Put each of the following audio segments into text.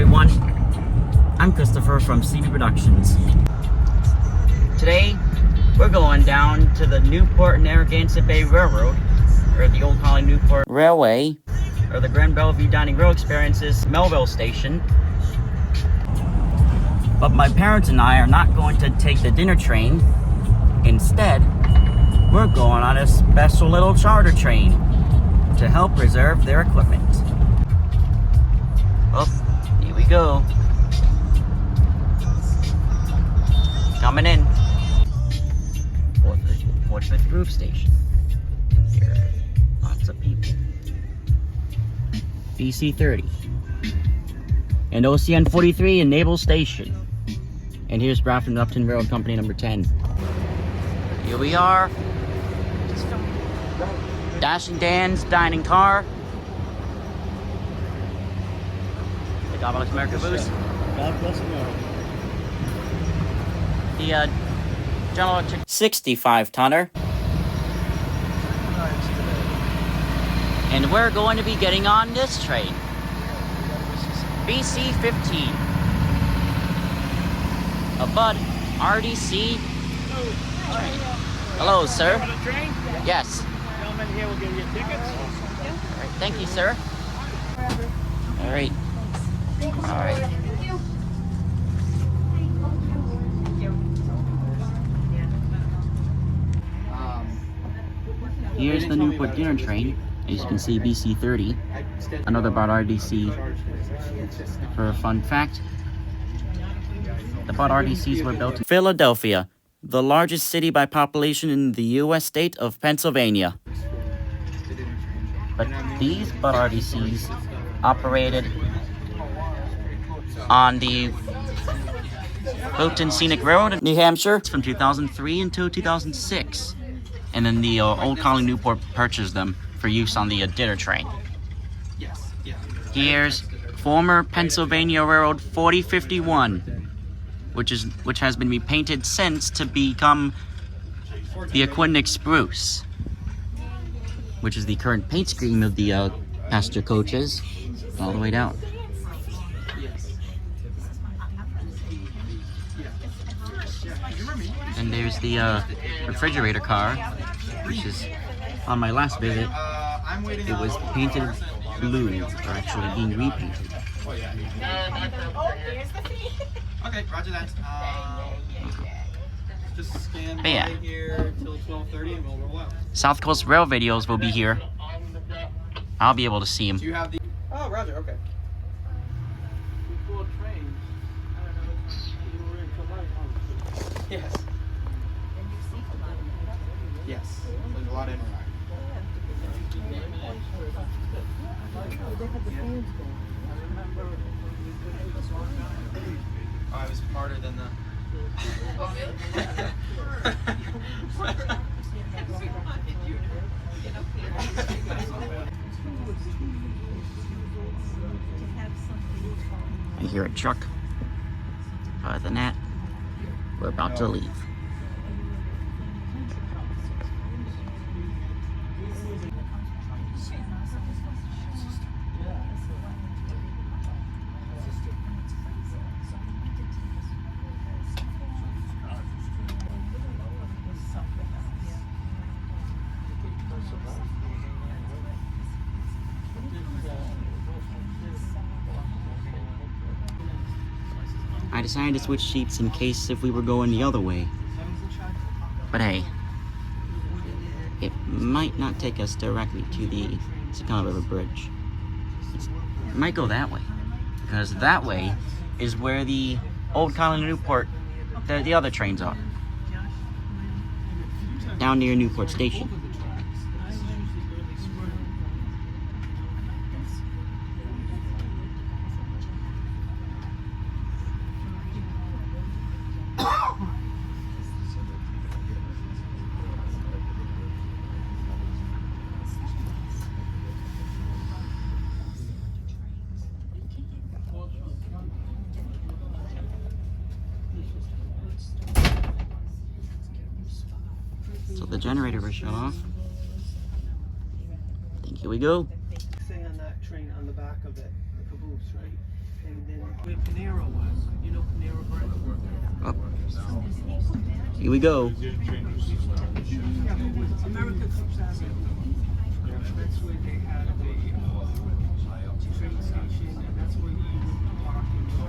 everyone. I'm Christopher from CB Productions. Today, we're going down to the Newport Narragansett Bay Railroad, or the Old Colony Newport Railway, or the Grand Bellevue Dining Rail Experience's Melville station. But my parents and I are not going to take the dinner train. Instead, we're going on a special little charter train to help preserve their equipment. Well, here we go. Coming in. Portsmouth Groove Station. Here are lots of people. BC 30. And OCN 43 in Naval Station. And here's Grafton Upton Railroad Company number 10. Here we are. Dashing Dan's dining car. God bless America, Booze. God bless America. The General Electric 65-tonner. And we're going to be getting on this train. BC 15. A Budd RDC train. Hello, sir. Yes. Gentlemen here will give you tickets. All right, thank you, sir. All right. All right. Here's the Newport dinner train. As you can see, BC 30. Another Budd RDC. For a fun fact, the Budd RDCs were built in Philadelphia, the largest city by population in the U.S. state of Pennsylvania. But these Budd RDCs operated on the Wilton Scenic Railroad in New Hampshire from 2003 until 2006. And then the Old Colony Newport purchased them for use on the dinner train. Here's former Pennsylvania Railroad 4051, which has been repainted since to become the Aquidneck spruce, which is the current paint scheme of the passenger coaches all the way down. And there's the refrigerator car, which is, on my last visit, it was painted blue, or actually being repainted. Okay, roger that. Just scan But yeah. here till 12:30 and we'll roll out. South Coast Rail videos will be here. I'll be able to see them. Do you have the... Oh, roger, okay. Before trains, you were into light. Yes. Yes. There's a lot in there. Oh, I was smarter than the... I hear a truck. Other than that, we're about to leave. I decided to switch seats in case if we were going the other way. But hey, it might not take us directly to the Second River Bridge. It might go that way, because that way is where the Old Colony Newport, the other trains are. Down near Newport Station. So the generator was shut off. I think here we go. Thing on that train on the back of it, the caboose, right? And then where Panera was, you know Panera Bread? Oh. Here we go. Yeah, but with America Cups Avenue, that's where they had the train station, and that's where you would park and go.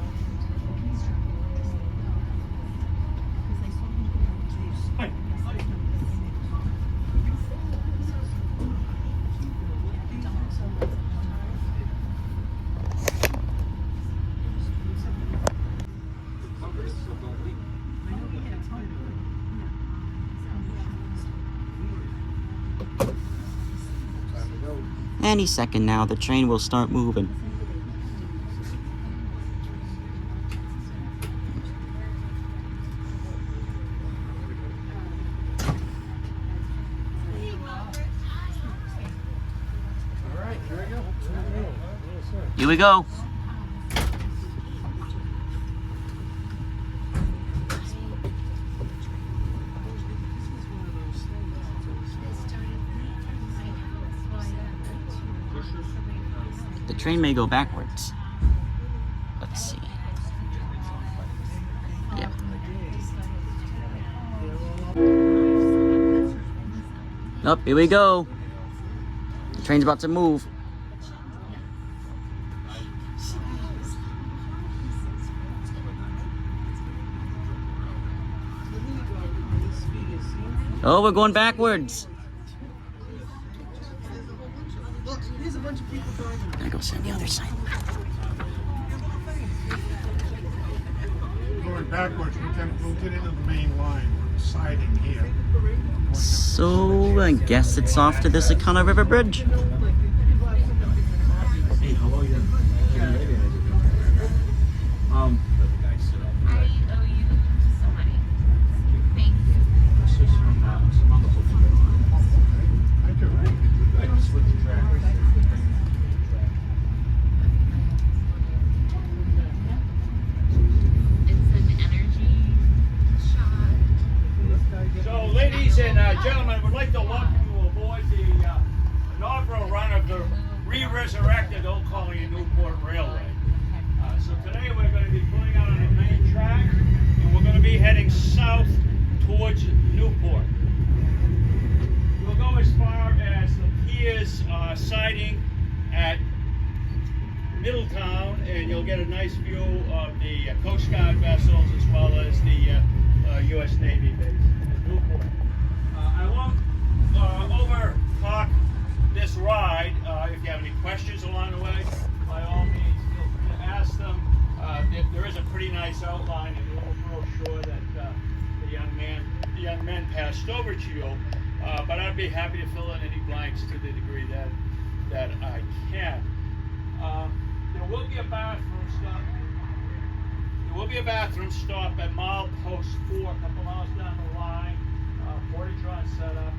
Any second now, the train will start moving. Alright, here we go. Here we go. The train may go backwards. Let's see. Yeah. Up, here we go. The train's about to move. Oh, we're going backwards. Look, there's a bunch of people driving. Gotta go sit on the other side. Going backwards, we'll get into the main line, siding here. So, I guess it's off to the Sakana River Bridge. Hey, how are you? I owe you some money. Thank you. I do. I can switch the track. It's an energy shot. So, ladies and gentlemen, I would like to welcome you aboard the inaugural run of the re-resurrected Old Colony and Newport Railway. So today we're going to be pulling out on the main track, and we're going to be heading south towards Newport. We'll go as far as the piers siding at Middletown, and you'll get a nice view of the Coast Guard vessels as well as the U.S. Navy base at Newport. I won't over talk this ride. If you have any questions along the way, by all means, feel free to ask them. There is a pretty nice outline in the little brochure that the young men passed over to you. But I'd be happy to fill in any blanks to the degree that I can. There will be a bathroom stop. There will be a bathroom stop at milepost 4, a couple miles down the line. Portage-on setup.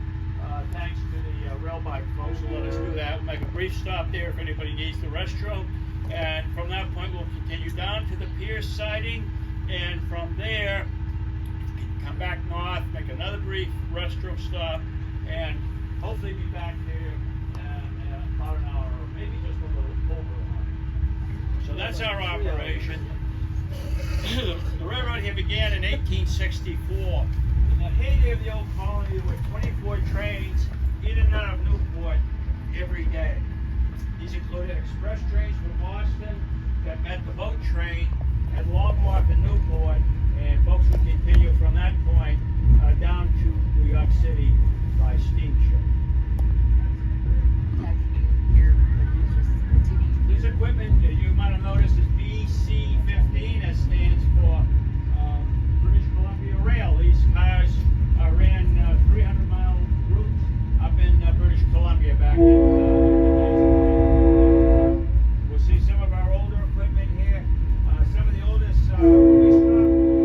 Thanks to the rail bike folks who let us do that. We'll make a brief stop there if anybody needs the restroom. And from that point, we'll continue down to the pier siding. And from there, come back north, make another brief restroom stop, and hopefully be back here in about an hour, or maybe just a little over an hour. So that's our operation. The railroad here began in 1864. In the heyday of the old colony, there were 24 trains in and out of Newport every day. These included express trains from Boston that met the boat train at Long Wharf in Newport, and folks would continue from that point down to New York City by steamship. This equipment, you might have noticed, is BC-15. That stands for British Columbia Rail. These cars ran 300-mile routes up in British Columbia back in the days. We'll see some of our older equipment here. Some of the oldest we stopped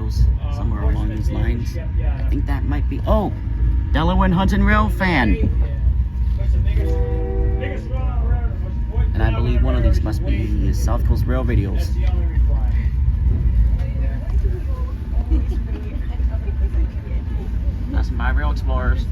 videos somewhere along these lines. I think that might be. Oh, Delaware Hudson Rail fan. And I believe one of these must be South Coast Rail videos. That's my Rail Explorers.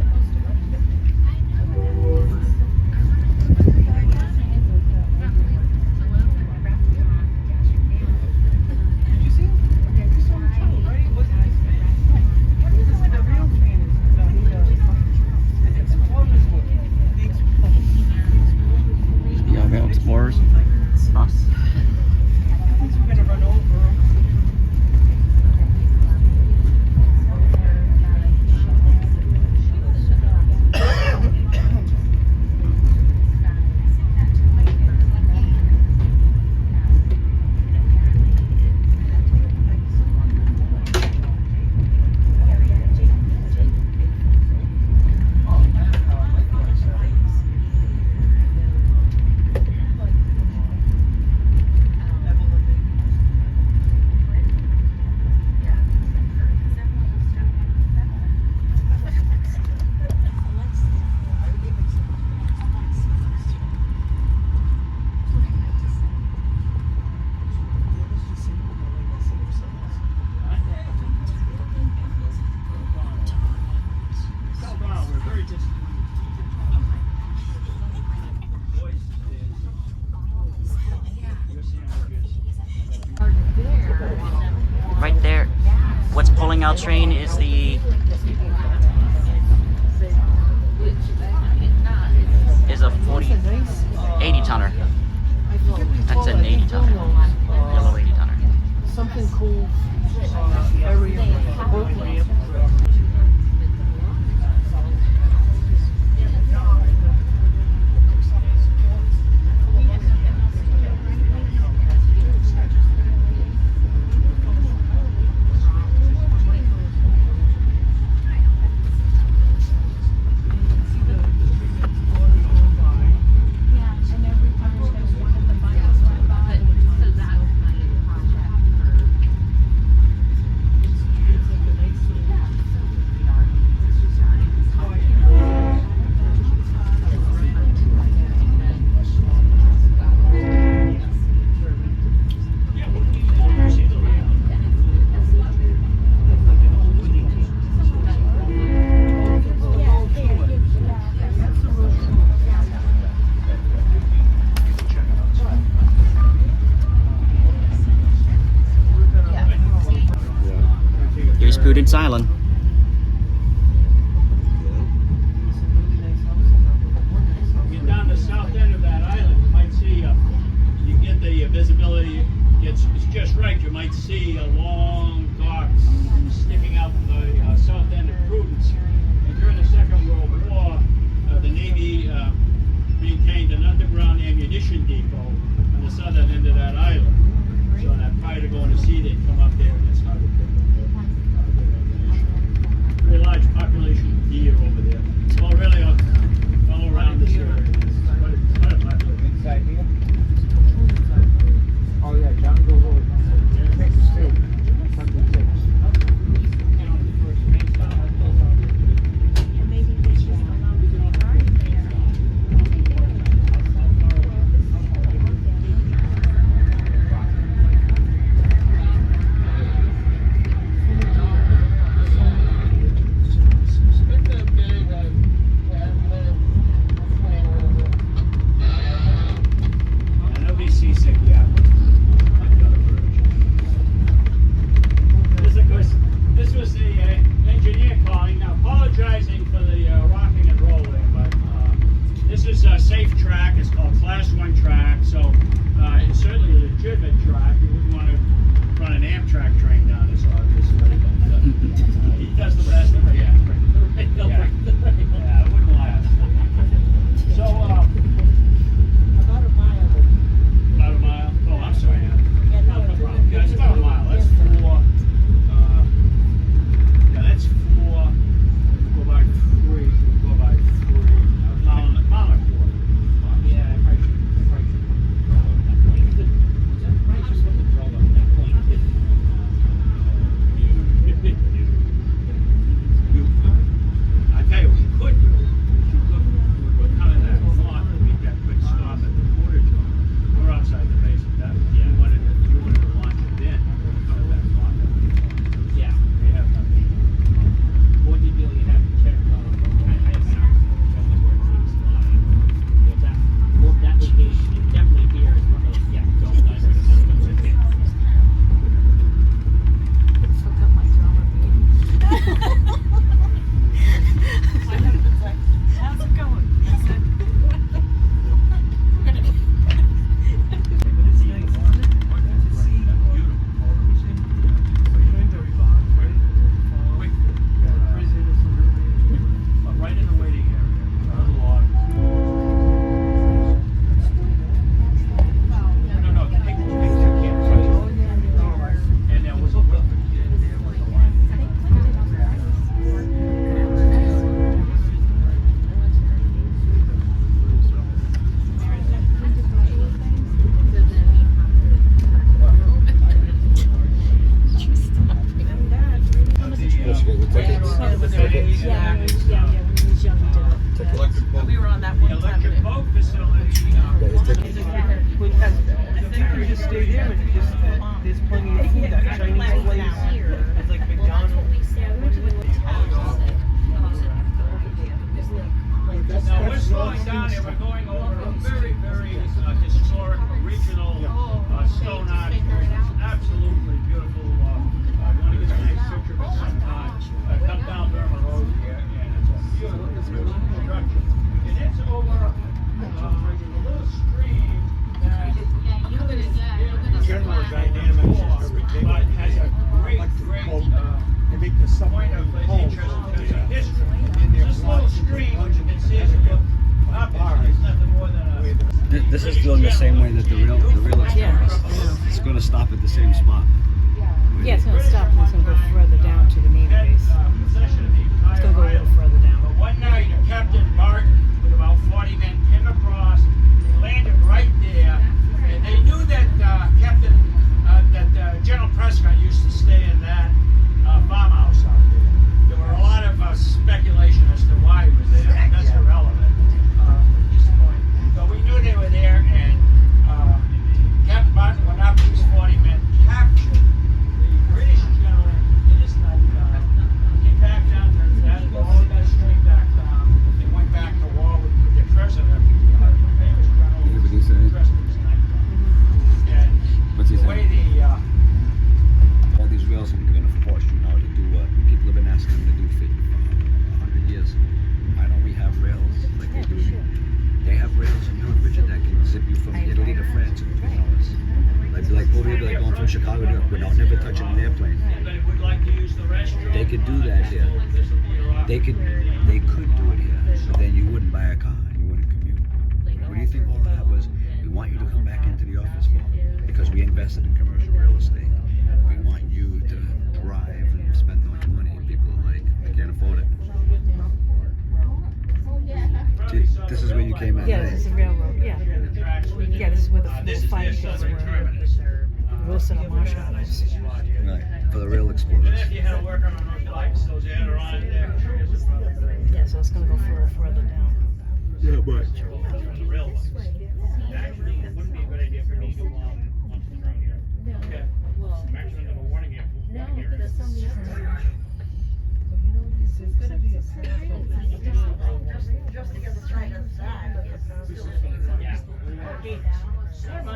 Yeah, Rail Explorers. Us. Right there, what's pulling out train is the a 80 tonner. That's an 80 tonner, yellow 80 tonner. Something cool. Area. Here's Prudence Island. Get down the south end of that island, you might see, you get the visibility, it's just right, you might see a long dock sticking out from the south end of Prudence. And during the Second World War, the Navy maintained an underground ammunition depot on the southern end of that island. So that prior to going to sea, they'd come up there and that's how they pick up their ammunition. Very large population of deer over there. Well, really all around this area. It's quite a population. Inside here? Oh yeah, John goes over. Texas too. 106. How's it going? I said, Right in the waiting area. Another log. No, the big campsite. And there was a Wilton kid there with a line. we were on that one time. Electric boat facility. I think we just stay there and just, there's plenty of food, that Chinese place, it's like McDonald's. Now we're slowing down here. We're going over a very, very historic regional stone arch. Absolutely beautiful. I want to get a nice picture of it sometime. Come down Burma Road here, and it's a beautiful structure. And it's over a little stream that General dynamics is very big. but has a great, great They make the summer point of homes. interest in terms of history. This little stream, which you can see as you look up, is nothing more than a This is going the same way that the rail experience. It's going to stop at the same spot. Yeah, it's gonna stop and it's gonna go further down to the Navy base. possession of the It's gonna go a entire little further But down. one night, Captain Barton, with about 40 men, came across, landed right there, and they knew that General Prescott used to stay in that farmhouse out there. There were a lot of speculation as to why he was there. That's irrelevant at this point. But we knew they were there, and Captain Barton went up to his 40 men, captured the British general in his nightgown, came back down to that, followed that stream back down. They went back to war with their president, famous general. Yeah, but he said- dressed in his nightgown. And What's he the way saying? the All these rails are going to force you now to do what people have been asking them to do for 100 years. Why don't we have rails like they do? They have rails in Europe, Richard, that can zip you from Italy to France in 2 hours. Like over here, like going from Chicago to New York without never touching an airplane. anybody would like to use the restroom. They could do that here. This will be a lot. They could do it here, but then you wouldn't buy a car and you wouldn't commute. What do you think all of that was? We want you to come back into the office more because we invested in commercial real estate. We want you to drive and spend all your money. And people are like, I can't afford it. This is where you came in, Yeah, right? this is the railroad, yeah. Yeah, this is where the This is fighting their pits southern were. terminus. Wilson and Marshall House. Right, for the rail And explorers. if you had to work on those lights, those Adirondack trees is probably Yeah, so it's gonna go further down. Yeah, but the real ones. Actually, it wouldn't be a good idea for me to launch it from here. Okay. I'm actually gonna warning you. No, but that's on the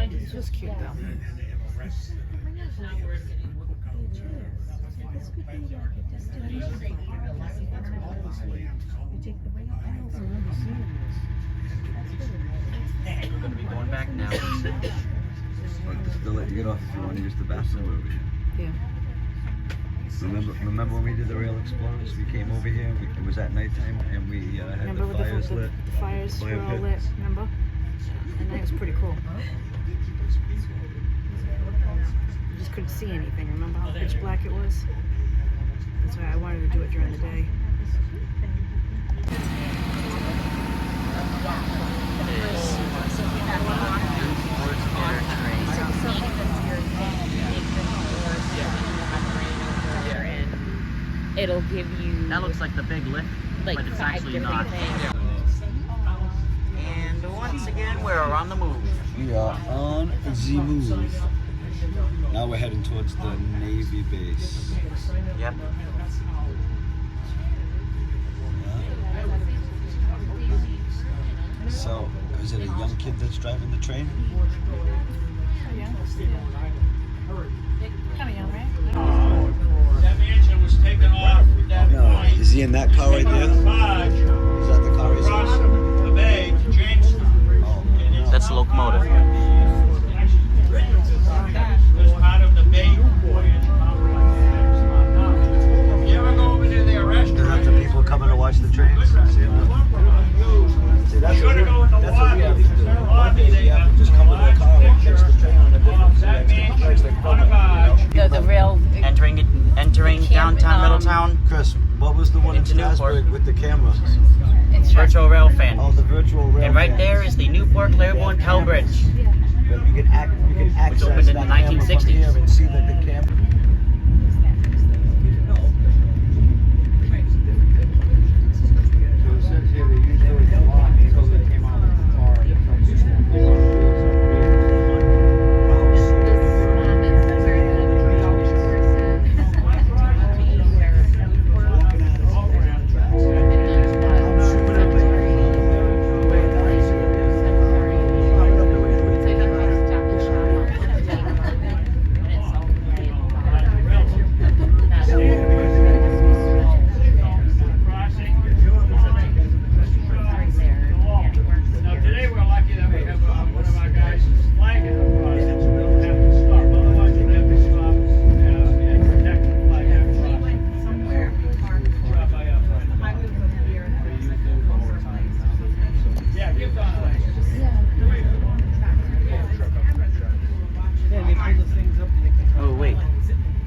This was cute though. We're gonna be going back now. But they'll let you get off if you want to use the bathroom over here. Yeah. Remember when we did the Rail Explorers? We came over here. It was at nighttime, and we had Remember the with fires the lit. fires Fire were all pit. lit, remember? And that was pretty cool. You just couldn't see anything, remember how pitch black it was? That's why I wanted to do it during the day. It'll give you That looks like the big lift, like but it's 5 actually different not. things. And once again, we're on the move. We are on the move. Now we're heading towards the Navy base. Yep. So, is it a young kid that's driving the train? Kind of young, right? That mansion was taken off that he in that car right there? Is Barge that the car he's across in? the bay to Jamestown. That's the locomotive. It was part of the bay voyage. You ever go over to their restaurant? The people coming to watch the trains. See, that's what we have to do. One day we have to just come with a car and catch the train on a different The rail. Entering downtown Middletown. Chris, what was the one in Into Newport. Strasbourg with the camera? Virtual rail fan. Oh, the virtual rail. And right fan. there is the Newport Claiborne Pell Bridge. But you can access opened in that the camera from 1960s. here and see that the camera. So it says here they usually get locked until they came out of the car. Now today we're lucky that we have one of our guys flagging across it, so we don't have to stop. Otherwise we'd have to stop and protect the flag across. Drop by up right now. Yeah, give Don a license. Yeah, they pull the things up and they can. Oh wait,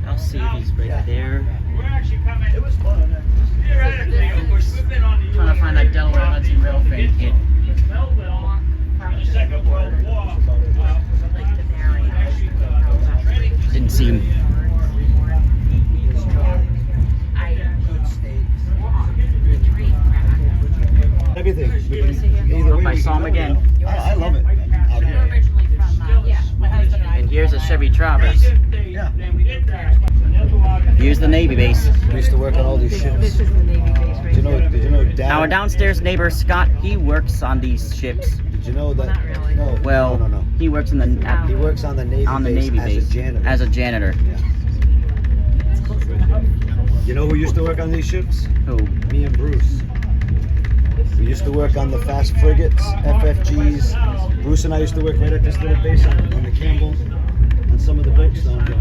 I'll see these right there. We're actually coming. It was fun. Theoretically, of course, we've been on the Trying to find that Delaware Hudson Rail fan kid. Melville in the Second World War. Didn't see him. Everything. Either Hope way, I we saw can him go. again. I love it. Out here. Originally from, my husband and I. And here's a Chevy Traverse. Yeah. Here's the Navy base. We used to work on all these ships. This is the Navy base right Did you know Dad? Our downstairs neighbor Scott, he works on these ships. Did you know that? Not really. No. Well, no. he works in the He works on the Navy Navy base as a janitor. You know who used to work on these ships? Who? Me and Bruce. We used to work on the fast frigates, FFGs. Bruce and I used to work right at this little base on the Campbell, on some of the boats down here.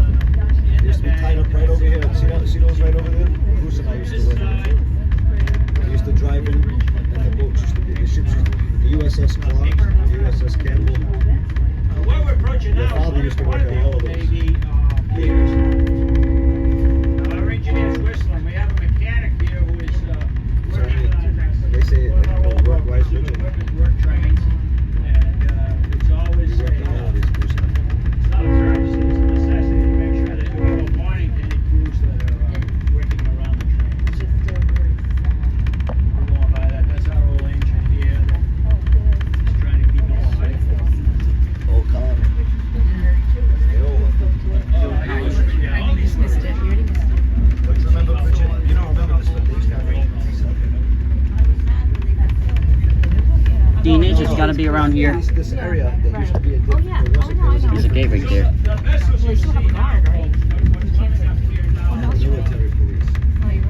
They used to be tied up right over here. See those right over there? Bruce and I used to work on them. We used to drive in, and the boats used to be, the ships used to be, the USS Clark, the USS Campbell. Where we're approaching Your now, father used to work on all of those. Navy piers. Now, our engineer's whistling. We have a mechanic here who is working on They say work wise rigid. work trains, and it's always He's working on all these Bruce. it's not a courtesy, it's a necessity to make sure that we give a warning to any crews that are working around the train. We're going by that. That's our old engine here. Just trying to keep it alive. Old colony. The old one. Yeah, all these Missed it. You already missed it. But remember, Richard, you don't remember this, but they used to have Teenage has got to be around here. This area, there used to be a Oh, yeah. there was a, there was a There's a gate right there. the vessels you see now, what's coming up here now, military police.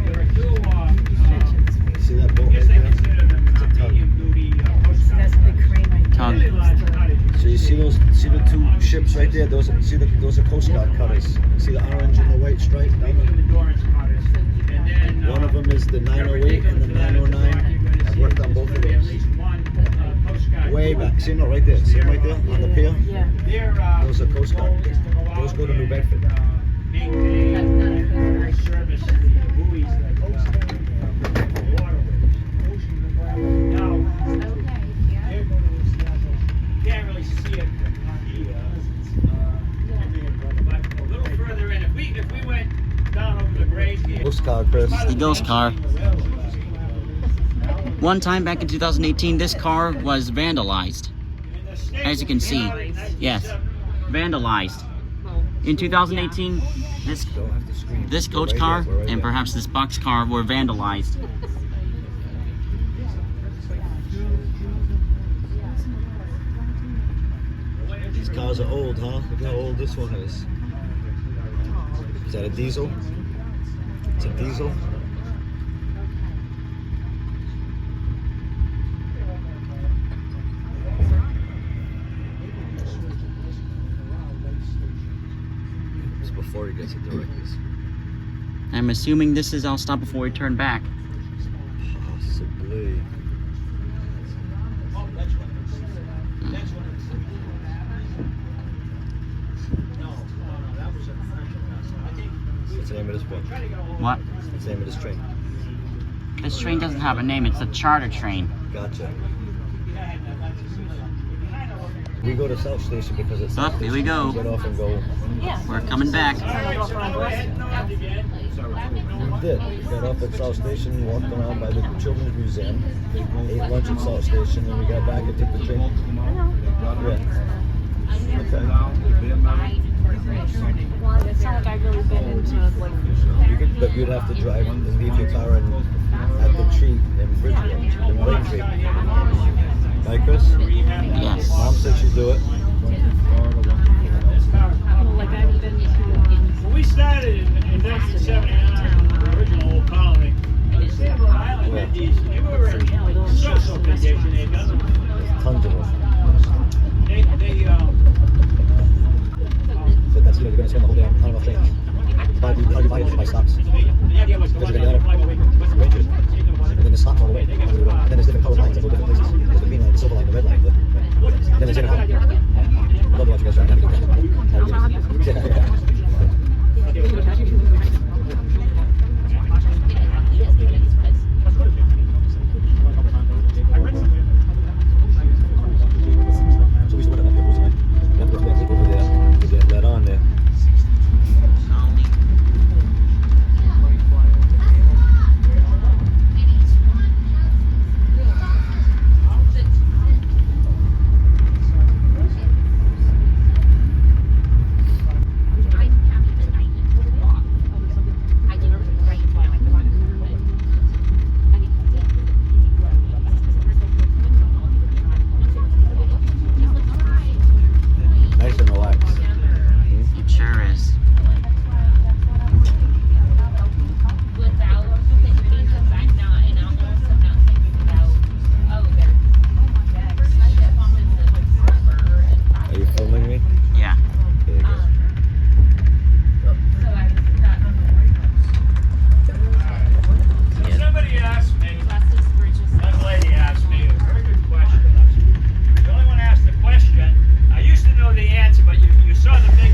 there are two, See that I boat guess right they there? consider them medium duty coast That's a big crane right there. Tongue. Really large cottages. So you see the two ships right there? Those are Coast Guard cutters. See the orange and the white stripe down Making there? endurance cutters. And then One of them is the 908 and the 909. I've worked on both of At those. least one Coast Guard. Way back. See, no, right there. See them right there on the pier? Yeah. Their, Those are Coast Guard. goal is to go out Those go to New and, Bedford. Maintain and service the buoys that the waterways. Now, they're going to establish, you can't really see it on the, but a little further in, if we went down over the grade here. Coast Guard, Chris. The ghost car. One time back in 2018, this car was vandalized. As you can see, yes, vandalized. In 2018, this coach car and perhaps this box car were vandalized. These cars are old, huh? Look how old this one is. Is that a diesel? It's a diesel. before he gets to directors. I'm assuming this is our stop before we turn back. Possibly. What's the name of this book? What? What's the name of this train? This train doesn't have a name. It's a charter train. Gotcha. We go to South Station because it's. Oh, here we go. Get off and go. Yeah. We're coming back. We did. We got off at South Station, walked around by the Children's Museum, ate lunch at South Station, and we got back and took the train. Yeah. Okay. Well, it's not like I've really been into like. But you'd have to drive and leave your car at the tree in Bridgewater, in Braintree. Right, Chris? Yes. Mom said she'd do it. Well, like I've been to. When we started in 1979, the original old colony, Rhode Island Indies, they were so vacation they done. Tons of them. They So that's, you're going to spend the whole day on and off trains. How do you buy it by stops? the idea was Because you're going to Rangers, and then there's stops all the way. And then there's different colored lines that go different places. There's the green line, the silver line, the red line. Then there's Inaugural. I'd love to watch you guys try and navigate that. So we split it up here, wasn't it? We have to go back over there to get that on there. Nice and relaxed. It sure is. Are you filming me? Yeah. There you go. Somebody asked me, that lady asked me a very good question. The only one asked the question. I used to know the answer, but you saw the big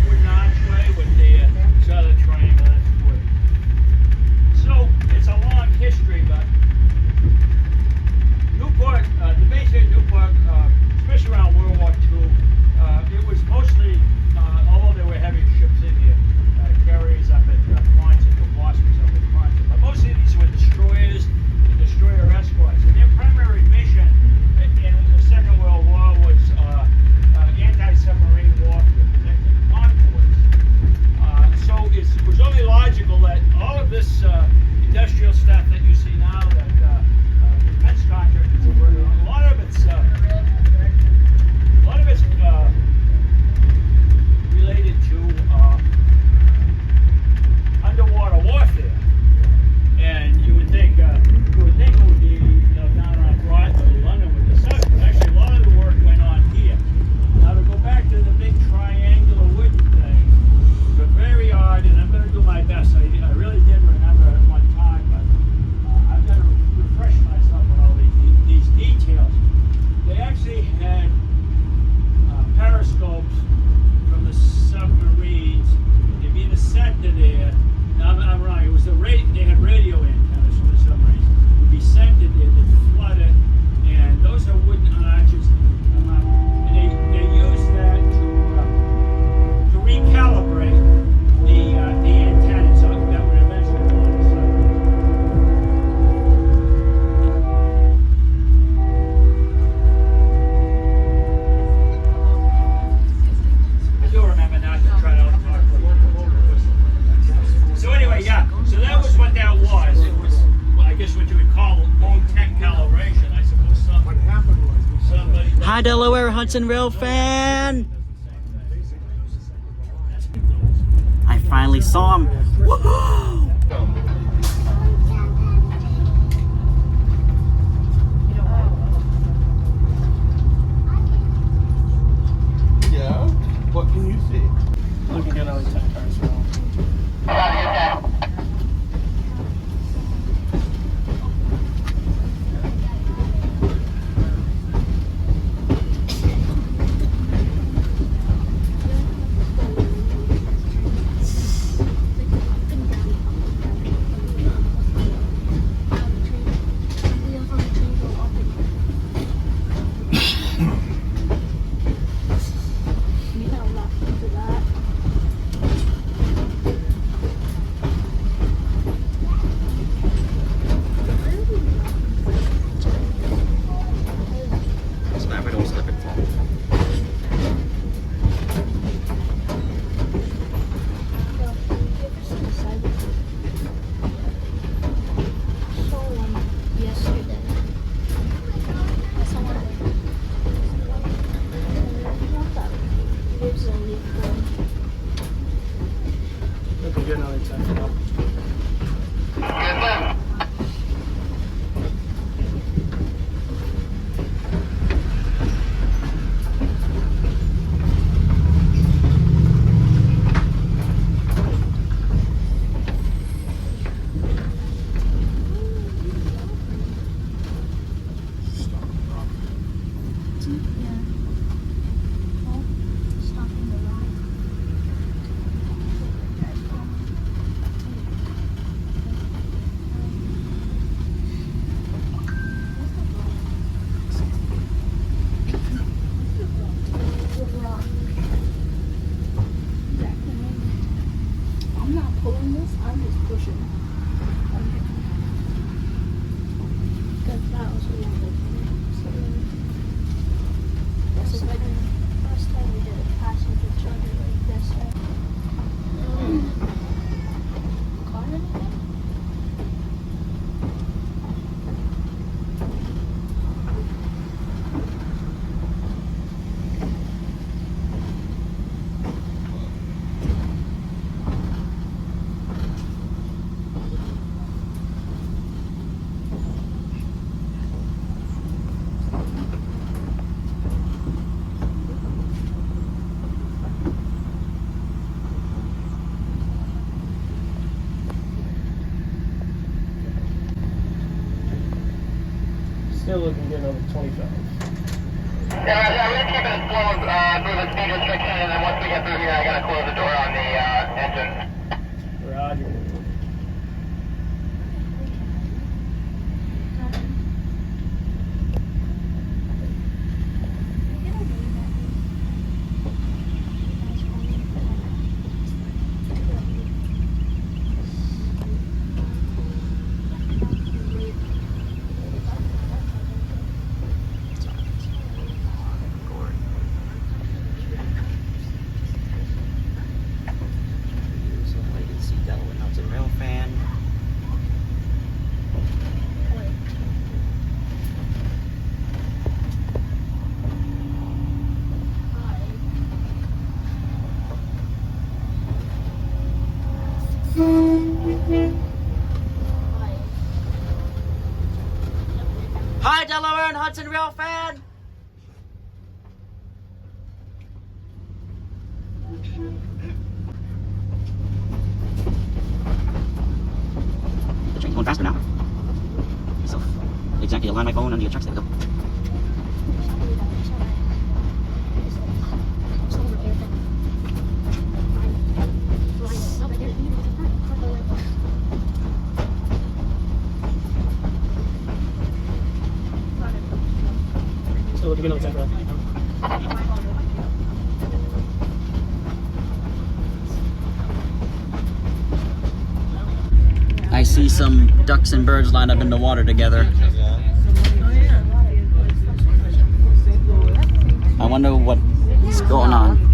wooden archway with the saw the triangle. That's wood. So it's a long history, but Newport, the base here at Newport, especially around World War II, it was mostly, although there were heavy ships in here, carriers up at Portsmouth, the Wasp was up at Portsmouth, but mostly these were destroyers and destroyer escorts. And their primary mission in the Second World War was anti-submarine warfare, protecting convoys. So it was only logical that all of this industrial stuff that you see now, that defense contractors are working on, a lot of it's related to underwater warfare. And you would think it would be down around Brighton or London with the sun, but actually a lot of the work went on here. Now to go back to the big triangular wooden thing, they're very odd, and I'm going to do my best. I really did remember at one time, but I've got to refresh myself on all these details. They actually had periscopes from the submarines. They'd be in the center there. No, I'm wrong. It was they had radio antennas from the submarines. Would be centered there. They'd flood it, and those are wooden arches. And they use that to recalibrate the antennas that would eventually go on the submarine. I do remember not to try to talk. So anyway, yeah. So that was what that was. It was, well, I guess what you would call low-tech calibration. I suppose What happened was somebody. Hi, Delaware Hudson Rail fan. I finally saw him. Woohoo! Yeah. What can you see? Looking at all these cars. Still looking good on the 25. Yeah, we're just keeping it slow through the speed restriction, and then once we get through here, I gotta close the door on the engine. Roger. Hi, Delaware and Hudson Rail fan! The train's going faster now. So, exactly, align my phone under your trucks. There we go. Still looking good on the 25. I see some ducks and birds lined up in the water together. I wonder what's going on.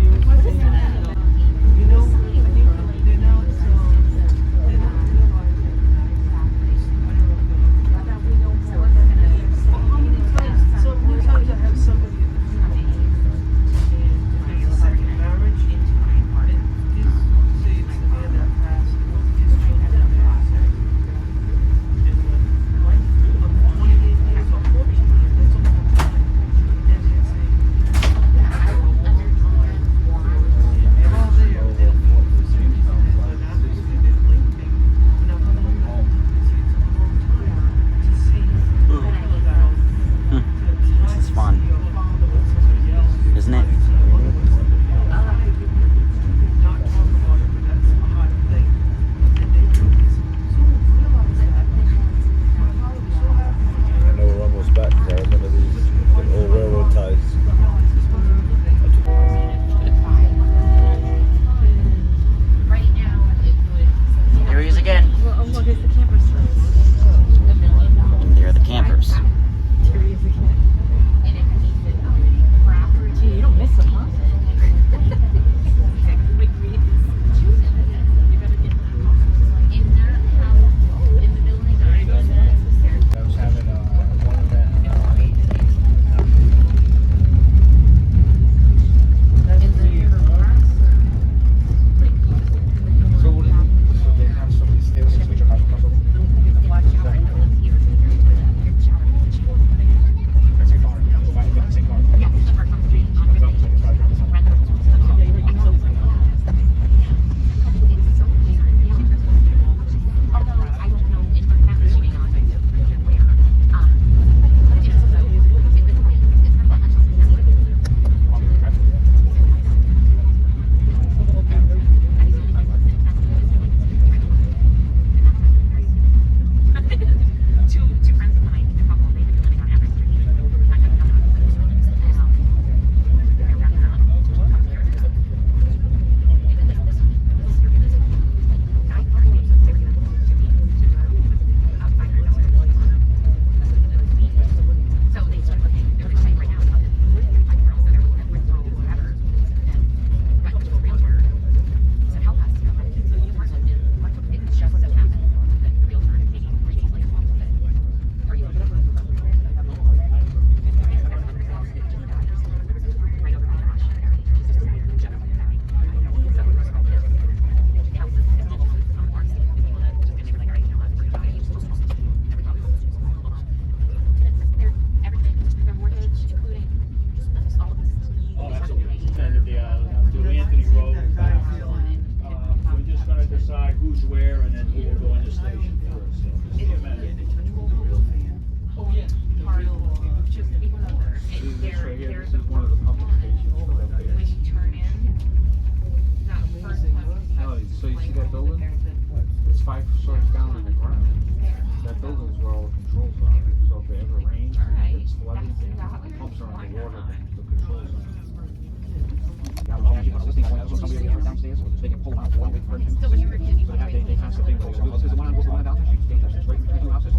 So somebody will get downstairs, they can pull them out while they wait for them. So they have the thing where they go, there's one of out there, it's right between two houses.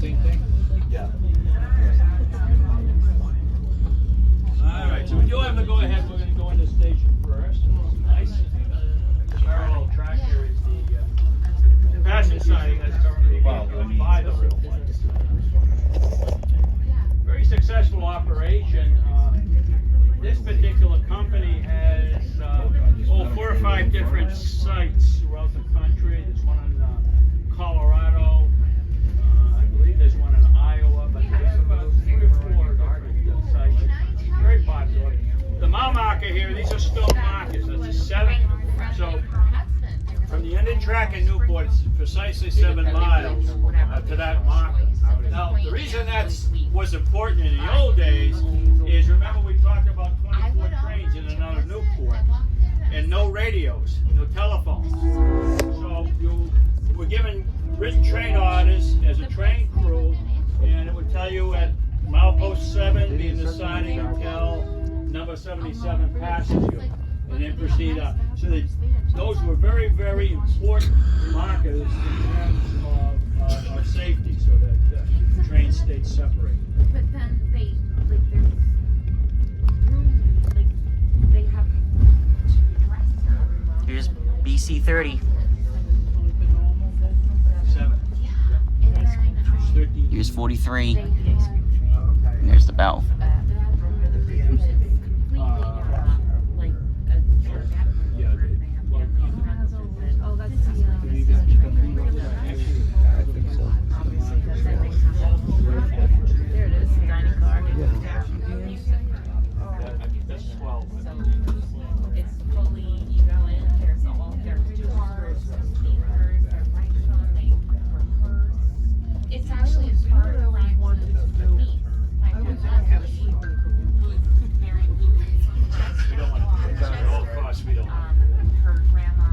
Same thing. Yeah. All right, so we do have to go ahead. We're going to go into station first. Nice. Parallel track here is the passenger siding that's currently being by the rail lines. Very successful operation. This particular company has 4 or 5 different sites throughout the country. There's one in Colorado. I believe there's one in Iowa, but there's about 3 or 4 different sites. Very popular. The mile marker here, these are stone markers. That's a 7. So from the end of the track in Newport, it's precisely 7 miles to that marker. Now, the reason that was important in the old days is, remember we talked about 24 trains in and out of Newport, and no radios, no telephones. So you were given written train orders as a train crew, and it would tell you at milepost 7 being the siding until number 77 passes you, and then proceed up. So those were very, very important markers in terms of safety, so that the train stayed separated. But then they, like, there's room, like, they have to address her. Here's BC 30. 7. And then, 13. Here's 43. they, And there's the bell. oh, that's there it is, dining car. That's 12. So it's fully, you go in, there's doors, there's speakers, there's lights on, they rehearse. It's actually part of what I wanted to meet. My husband, who is very We don't want to put that at all costs. We don't. her grandma.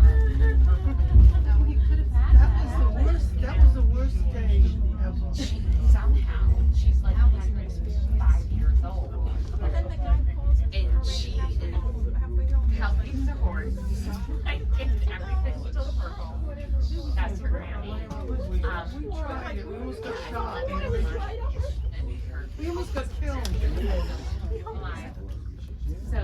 That was the worst day ever. She somehow, she's like 5 years old. And she is helping the horse. Like, and everything's still purple. That's her granny. We almost got shot. We almost got killed. So,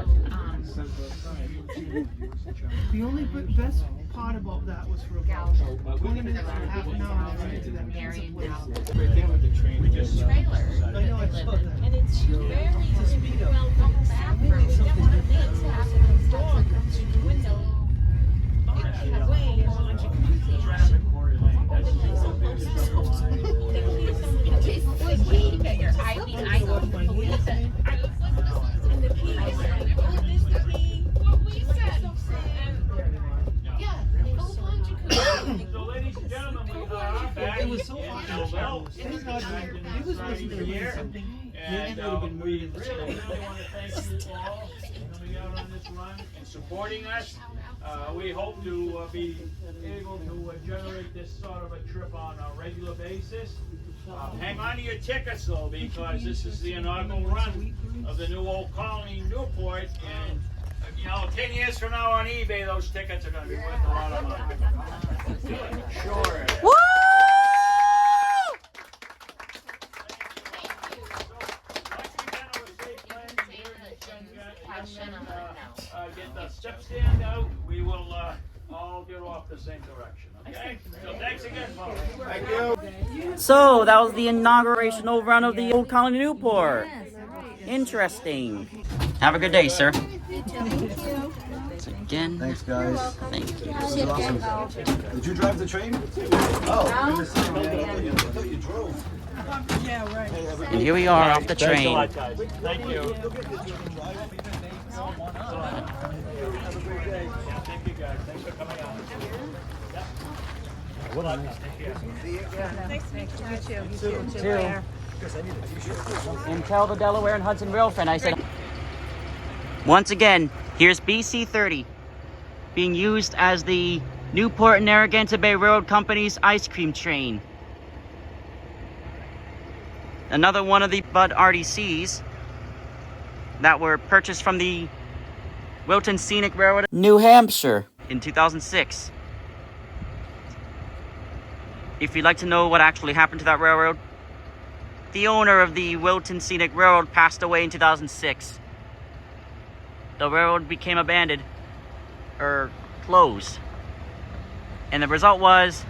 The only best part about that was for about 20 minutes or half an hour I ran into that married place. now. Right there with the train. We just. Trailer. I know, I saw that. And it's very It's a speedo. well built bathroom. It's got one of these bathrooms that's like a window. It has a whole bunch of Traffic correlate. It's way bigger. I mean, I don't believe it. I was like, and the key is the key. What we said. Yeah, a whole bunch of cookies. So, ladies and gentlemen, we are back It was so in hot. Melville. It was not Back good. in He was the listening to year. something. And we really want to thank you all for coming out on this run and supporting us. We hope to be able to generate this sort of a trip on a regular basis. Hang on to your tickets though, because this is the inaugural run of the new Old Colony Newport, and 10 years from now on eBay, those tickets are going to be worth a lot of money. Sure. Woo! Get the step stand out, we will all get off the same direction, okay? So thanks again, folks. Thank you. So that was the inauguration run of the Old Colony Newport. Interesting. Have a good day, sir. Thanks again. Thanks, guys. Thank you. This is awesome. Did you drive the train? Oh, good to see you, man. I thought you drove. Yeah, right. And here we are off the Thanks a train. lot, guys. Thank you. Thank you, guys. Thanks for coming out. Good luck. Take care. You too. And tell the Delaware and Hudson Rail friend I said. Once again, here's BC 30 being used as the Newport and Narragansett Bay Railroad Company's ice cream train. Another one of the Budd RDCs that were purchased from the Wilton Scenic Railroad, New Hampshire, in 2006. If you'd like to know what actually happened to that railroad, the owner of the Wilton Scenic Railroad passed away in 2006. The railroad became abandoned, or closed. And the result was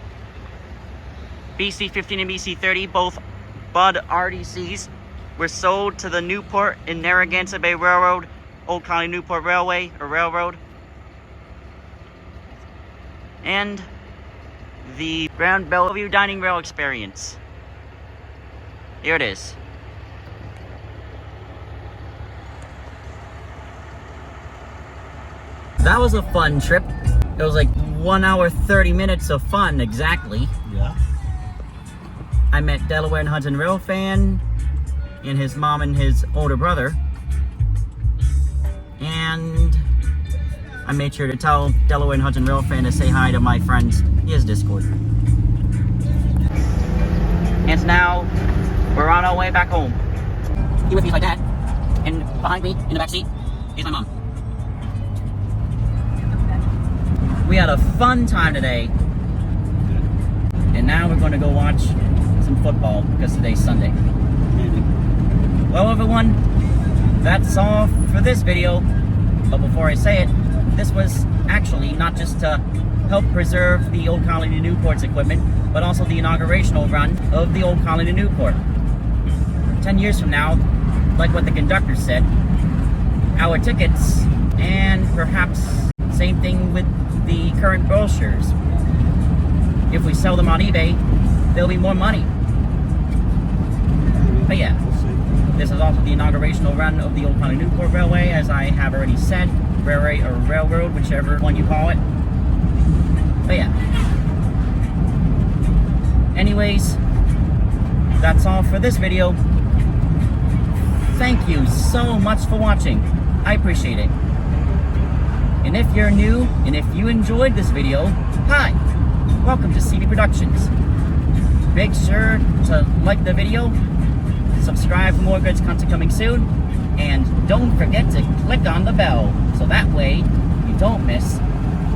BC 15 and BC 30, both Budd RDCs, were sold to the Newport and Narragansett Bay Railroad, Old Colony Newport Railway, or Railroad. And the Bellevue Dining Rail Experience. Here it is. That was a fun trip. It was like 1 hour 30 minutes of fun, exactly. Yeah. I met Delaware and Hudson Rail fan and his mom and his older brother. And I made sure to tell Delaware and Hudson Rail fan to say hi to my friends, his Discord. And now we're on our way back home. Here with me is my dad, and behind me in the back seat is my mom. We had a fun time today, and now we're going to go watch some football because today's Sunday. Well, everyone, that's all for this video. But before I say it, this was actually not just to help preserve the Old Colony Newport's equipment, but also the inaugurational run of the Old Colony Newport. 10 years from now, like what the conductor said, our tickets, and perhaps same thing with the current brochures. If we sell them on eBay, there'll be more money. But yeah, this is also the inaugurational run of the Old Colony Newport Railway, as I have already said, railway or railroad, whichever one you call it. But yeah. Anyways, that's all for this video. Thank you so much for watching. I appreciate it. And if you're new, and if you enjoyed this video, hi! Welcome to CB Productions. Make sure to like the video, subscribe for more good content coming soon, and don't forget to click on the bell, so that way you don't miss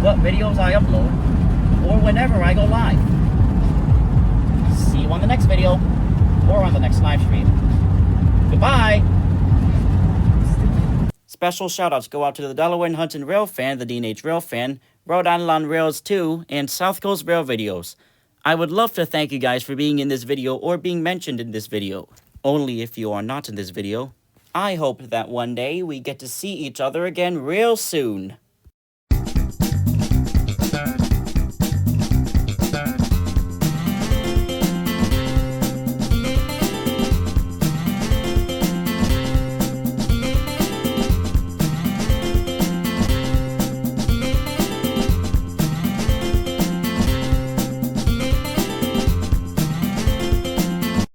what videos I upload, or whenever I go live. See you on the next video, or on the next live stream. Goodbye! Special shoutouts go out to the Delaware and Hudson Rail fan, the D&H Rail fan, Rhode Island Rails 2, and South Coast Rail videos. I would love to thank you guys for being in this video or being mentioned in this video. Only if you are not in this video. I hope that one day we get to see each other again real soon.